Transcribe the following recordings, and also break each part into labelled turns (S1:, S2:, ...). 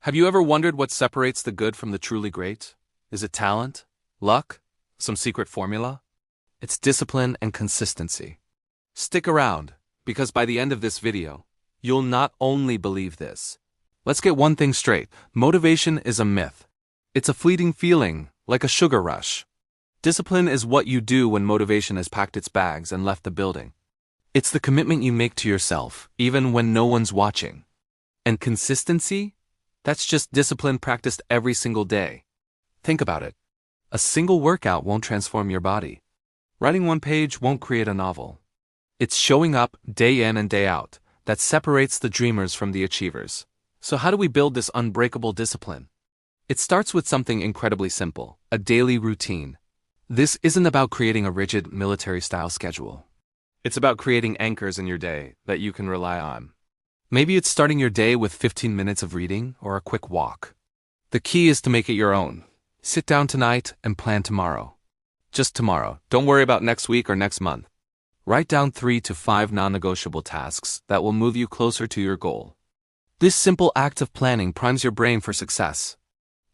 S1: Have you ever wondered what separates the good from the truly great? Is it talent? Luck? Some secret formula? It's discipline and consistency. Stick around, because by the end of this video, you'll not only believe this. Let's get one thing straight. Motivation is a myth. It's a fleeting feeling, like a sugar rush. Discipline is what you do when motivation has packed its bags and left the building. It's the commitment you make to yourself, even when no one's watching. And consistency? That's just discipline practiced every single day. Think about it. A single workout won't transform your body. Writing one page won't create a novel. It's showing up day in and day out that separates the dreamers from the achievers. So how do we build this unbreakable discipline? It starts with something incredibly simple, a daily routine. This isn't about creating a rigid military-style schedule. It's about creating anchors in your day that you can rely on. Maybe it's starting your day with 15 minutes of reading or a quick walk. The key is to make it your own. Sit down tonight and plan tomorrow. Just tomorrow. Don't worry about next week or next month. Write down 3 to 5 non-negotiable tasks that will move you closer to your goal. This simple act of planning primes your brain for success.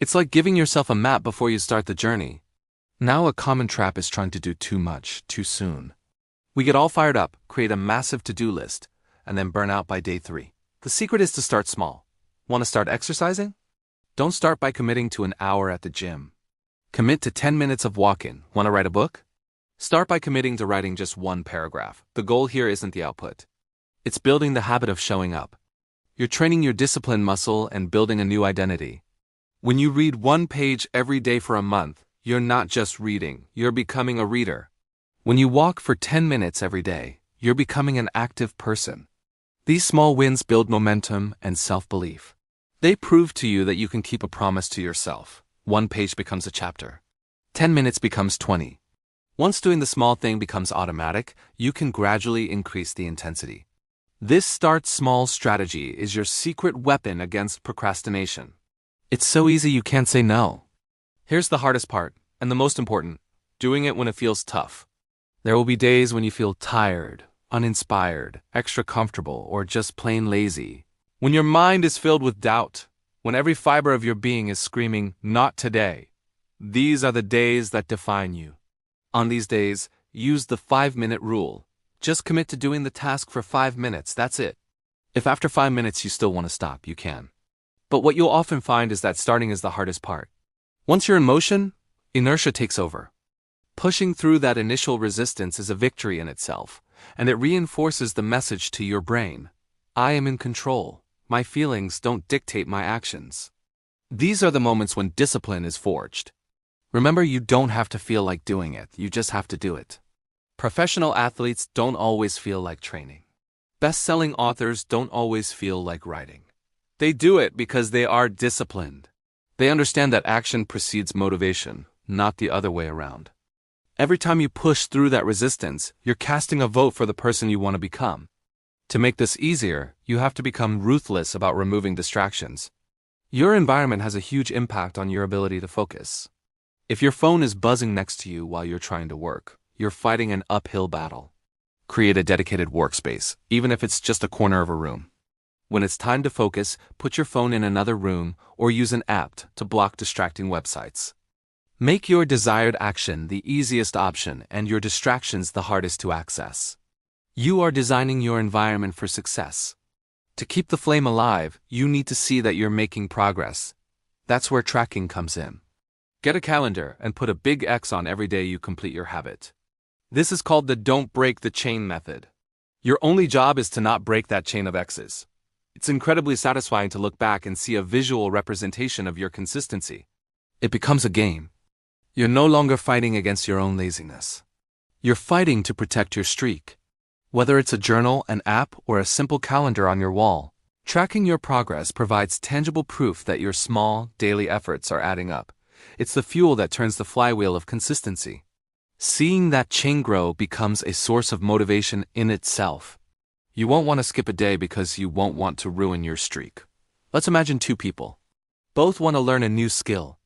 S1: It's like giving yourself a map before you start the journey. Now a common trap is trying to do too much, too soon. We get all fired up, create a massive to-do list, and then burn out by day 3. The secret is to start small. Want to start exercising? Don't start by committing to an hour at the gym. Commit to 10 minutes of walking. Want to write a book? Start by committing to writing just one paragraph. The goal here isn't the output. It's building the habit of showing up. You're training your discipline muscle and building a new identity. When you read one page every day for a month, you're not just reading, you're becoming a reader. When you walk for 10 minutes every day, you're becoming an active person. These small wins build momentum and self-belief. They prove to you that you can keep a promise to yourself. One page becomes a chapter. 10 minutes becomes 20. Once doing the small thing becomes automatic, you can gradually increase the intensity. This start small strategy is your secret weapon against procrastination. It's so easy you can't say no. Here's the hardest part, and the most important, doing it when it feels tough. There will be days when you feel tired, uninspired, extra comfortable, or just plain lazy. When your mind is filled with doubt, when every fiber of your being is screaming, "Not today." These are the days that define you. On these days, use the 5-minute rule. Just commit to doing the task for 5 minutes, that's it. If after 5 minutes you still want to stop, you can. But what you'll often find is that starting is the hardest part. Once you're in motion, inertia takes over. Pushing through that initial resistance is a victory in itself, and it reinforces the message to your brain. I am in control. My feelings don't dictate my actions. These are the moments when discipline is forged. Remember, you don't have to feel like doing it, you just have to do it. Professional athletes don't always feel like training. Best-selling authors don't always feel like writing. They do it because they are disciplined. They understand that action precedes motivation, not the other way around. Every time you push through that resistance, you're casting a vote for the person you want to become. To make this easier, you have to become ruthless about removing distractions. Your environment has a huge impact on your ability to focus. If your phone is buzzing next to you while you're trying to work, you're fighting an uphill battle. Create a dedicated workspace, even if it's just a corner of a room. When it's time to focus, put your phone in another room or use an app to block distracting websites. Make your desired action the easiest option and your distractions the hardest to access. You are designing your environment for success. To keep the flame alive, you need to see that you're making progress. That's where tracking comes in. Get a calendar and put a big X on every day you complete your habit. This is called the don't break the chain method. Your only job is to not break that chain of X's. It's incredibly satisfying to look back and see a visual representation of your consistency. It becomes a game. You're no longer fighting against your own laziness. You're fighting to protect your streak. Whether it's a journal, an app, or a simple calendar on your wall, tracking your progress provides tangible proof that your small, daily efforts are adding up. It's the fuel that turns the flywheel of consistency. Seeing that chain grow becomes a source of motivation in itself. You won't want to skip a day because you won't want to ruin your streak. Let's imagine 2 people. Both want to learn a new skill.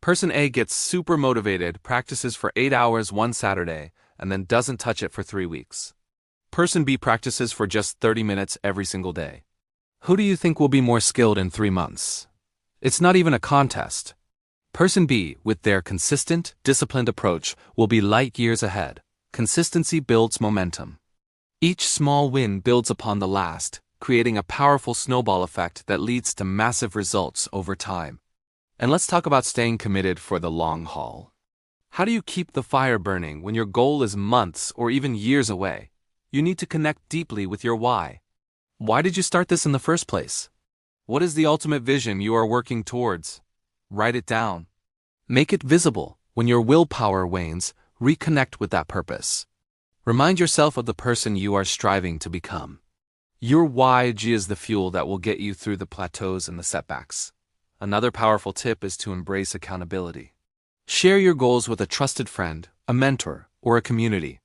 S1: Person A gets super motivated, practices for 8 hours one Saturday, and then doesn't touch it for 3 weeks. Person B practices for just 30 minutes every single day. Who do you think will be more skilled in 3 months? It's not even a contest. Person B, with their consistent, disciplined approach, will be light years ahead. Consistency builds momentum. Each small win builds upon the last, creating a powerful snowball effect that leads to massive results over time. And let's talk about staying committed for the long haul. How do you keep the fire burning when your goal is months or even years away? You need to connect deeply with your why. Why did you start this in the first place? What is the ultimate vision you are working towards? Write it down. Make it visible. When your willpower wanes, reconnect with that purpose. Remind yourself of the person you are striving to become. Your why is the fuel that will get you through the plateaus and the setbacks. Another powerful tip is to embrace accountability. Share your goals with a trusted friend, a mentor, or a community.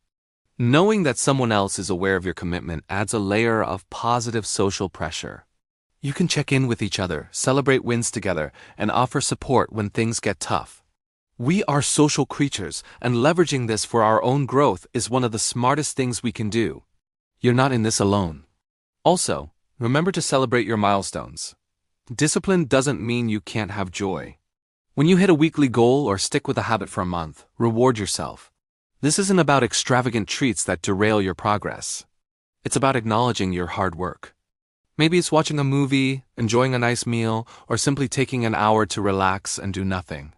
S1: Knowing that someone else is aware of your commitment adds a layer of positive social pressure. You can check in with each other, celebrate wins together, and offer support when things get tough. We are social creatures, and leveraging this for our own growth is one of the smartest things we can do. You're not in this alone. Also, remember to celebrate your milestones. Discipline doesn't mean you can't have joy. When you hit a weekly goal or stick with a habit for a month, reward yourself. This isn't about extravagant treats that derail your progress. It's about acknowledging your hard work. Maybe it's watching a movie, enjoying a nice meal, or simply taking an hour to relax and do nothing.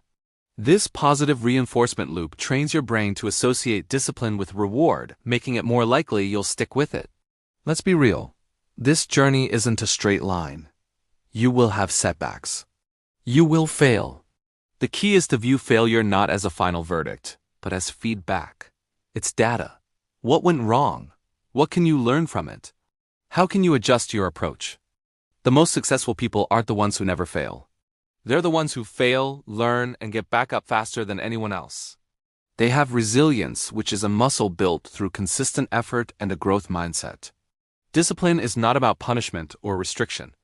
S1: This positive reinforcement loop trains your brain to associate discipline with reward, making it more likely you'll stick with it. Let's be real. This journey isn't a straight line. You will have setbacks. You will fail. The key is to view failure not as a final verdict, but as feedback. It's data. What went wrong? What can you learn from it? How can you adjust your approach? The most successful people aren't the ones who never fail. They're the ones who fail, learn, and get back up faster than anyone else. They have resilience, which is a muscle built through consistent effort and a growth mindset. Discipline is not about punishment or restriction.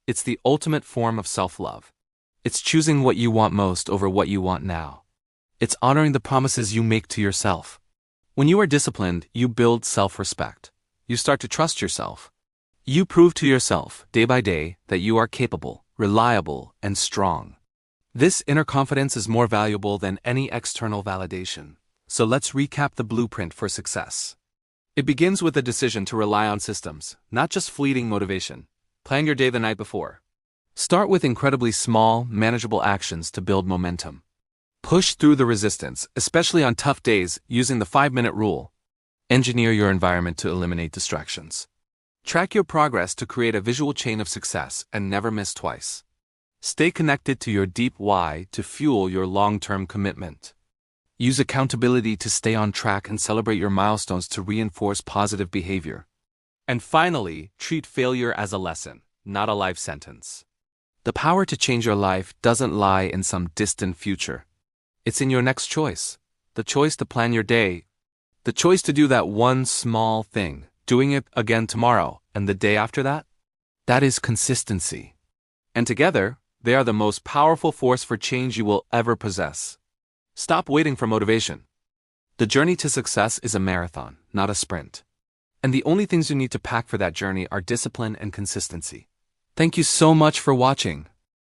S1: It's the ultimate form of self-love. It's choosing what you want most over what you want now. It's honoring the promises you make to yourself. When you are disciplined, you build self-respect. You start to trust yourself. You prove to yourself, day by day, that you are capable, reliable, and strong. This inner confidence is more valuable than any external validation. So let's recap the blueprint for success. It begins with a decision to rely on systems, not just fleeting motivation. Plan your day the night before. Start with incredibly small, manageable actions to build momentum. Push through the resistance, especially on tough days, using the 5-minute rule. Engineer your environment to eliminate distractions. Track your progress to create a visual chain of success and never miss twice. Stay connected to your deep why to fuel your long-term commitment. Use accountability to stay on track and celebrate your milestones to reinforce positive behavior. And finally, treat failure as a lesson, not a life sentence. The power to change your life doesn't lie in some distant future. It's in your next choice. The choice to plan your day. The choice to do that one small thing, doing it again tomorrow, and the day after that? That is consistency. And together, they are the most powerful force for change you will ever possess. Stop waiting for motivation. The journey to success is a marathon, not a sprint. And the only things you need to pack for that journey are discipline and consistency. Thank you so much for watching.